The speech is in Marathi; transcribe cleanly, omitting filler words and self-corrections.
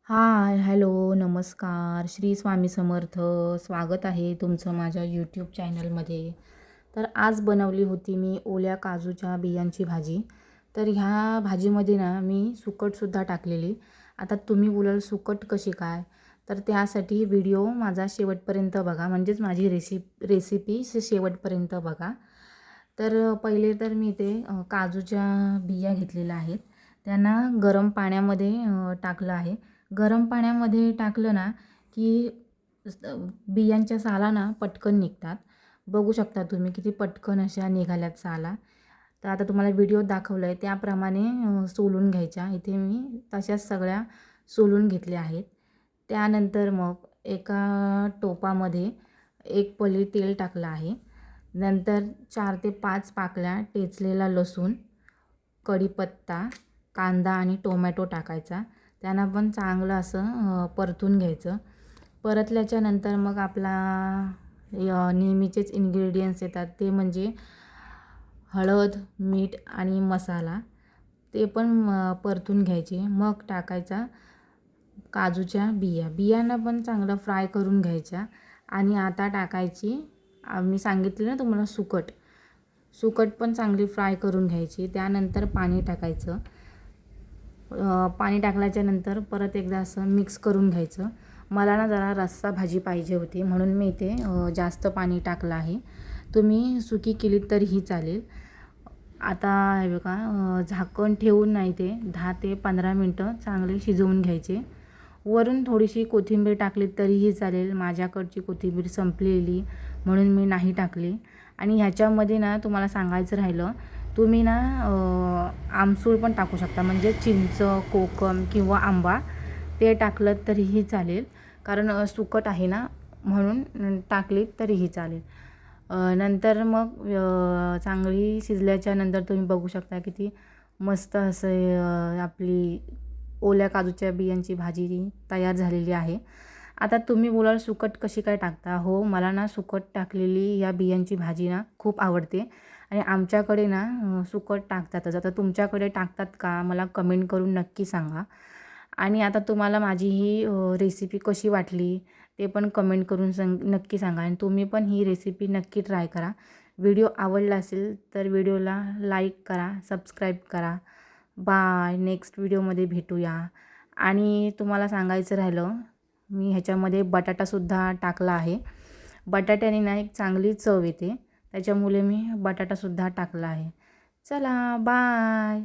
हाय, हॅलो, नमस्कार. श्री स्वामी समर्थ. स्वागत आहे तुमचं माझ्या यूट्यूब चॅनलमध्ये. तर आज बनवली होती मी ओल्या काजूच्या बियांची भाजी. तर ह्या भाजीमध्ये ना मी सुकटसुद्धा टाकलेली. आता तुम्ही बोलाल सुकट कशी काय? तर त्यासाठी व्हिडिओ माझा शेवटपर्यंत बघा, म्हणजेच माझी रेसिपी शेवटपर्यंत बघा. तर पहिले तर मी ते काजूच्या बिया घेतलेल्या आहेत. त्यांना गरम पाण्यामध्ये टाकलं आहे. गरम पाण्यामध्ये टाकलं ना की बियांच्या साला ना पटकन निघतात. बघू शकता तुम्ही किती पटकन अशा निघाल्यात साला. तर आता तुम्हाला व्हिडिओ दाखवलं आहे त्याप्रमाणे सोलून घ्यायच्या. इथे मी तशाच सगळ्या सोलून घेतल्या आहेत. त्यानंतर मग एका टोपामध्ये 1 पळी तेल टाकलं आहे. नंतर 4 ते 5 पाकळ्या ठेचलेला लसूण, कढीपत्ता, कांदा आणि टोमॅटो टाकायचा. त्यांना पण चांगलं असं परतून घ्यायचं. परतल्याच्या नंतर मग आपला नेहमीचेच इन्ग्रेडियंट्स येतात ते म्हणजे हळद, मीठ आणि मसाला. ते पण परतून घ्यायचे. मग टाकायचा काजूच्या बिया. बियांना पण चांगलं फ्राय करून घ्यायच्या. आणि आता टाकायची मी सांगितलं ना तुम्हाला सुकट. सुकट पण चांगली फ्राय करून घ्यायची. त्यानंतर पाणी टाकायचं. पाणी टाकल्याच्यानंतर परत एकदा असं मिक्स करून घ्यायचं. मला ना जरा रस्सा भाजी पाहिजे होती म्हणून मी इथे जास्त पाणी टाकलं आहे. तुम्ही सुकी केलीत तरीही चालेल. आता हे बघा झाकण ठेवून नाही ते 10 ते 15 मिनटं चांगले शिजवून घ्यायचे. वरून थोडीशी कोथिंबीर टाकली तरीही चालेल. माझ्याकडची कोथिंबीर संपलेली म्हणून मी नाही टाकली. आणि ह्याच्यामध्ये ना तुम्हाला सांगायचं राहिलं, तुम्ही ना आमसूल पण टाकू शकता, म्हणजे चिंच, कोकम किंवा आंबा ते टाकलं तरीही चालेल. कारण सुकट आहे ना म्हणून टाकली तरीही चालेल. नंतर मग चांगली शिजल्याच्या नंतर तुम्ही बघू शकता किती मस्त असं आपली ओल्या काजूच्या बियांची भाजी तयार झालेली आहे. आता तुम्ही बोलाल सुकट कशी काय टाकता? हो, मला ना सुकट टाकलेली या बियांची भाजी ना खूप आवडते. आणि आमच्याकडे ना सुकट टाकतातच. आता तुमच्याकडे टाकतात का मला कमेंट करून नक्की सांगा. आणि आता तुम्हाला माझी ही रेसिपी कशी वाटली ते पण कमेंट करून नक्की सांगा. आणि तुम्ही पण ही रेसिपी नक्की ट्राय करा. व्हिडिओ आवडला असेल तर व्हिडिओला लाईक करा, सबस्क्राईब करा. बाय. नेक्स्ट व्हिडिओमध्ये भेटूया. आणि तुम्हाला सांगायचं राहिलं, मी ह्याच्यामध्ये बटाटासुद्धा टाकला आहे. बटाट्याने ना एक चांगली चव येते, त्याच्यामुळे मी बटाटासुद्धा टाकला आहे. चला बाय.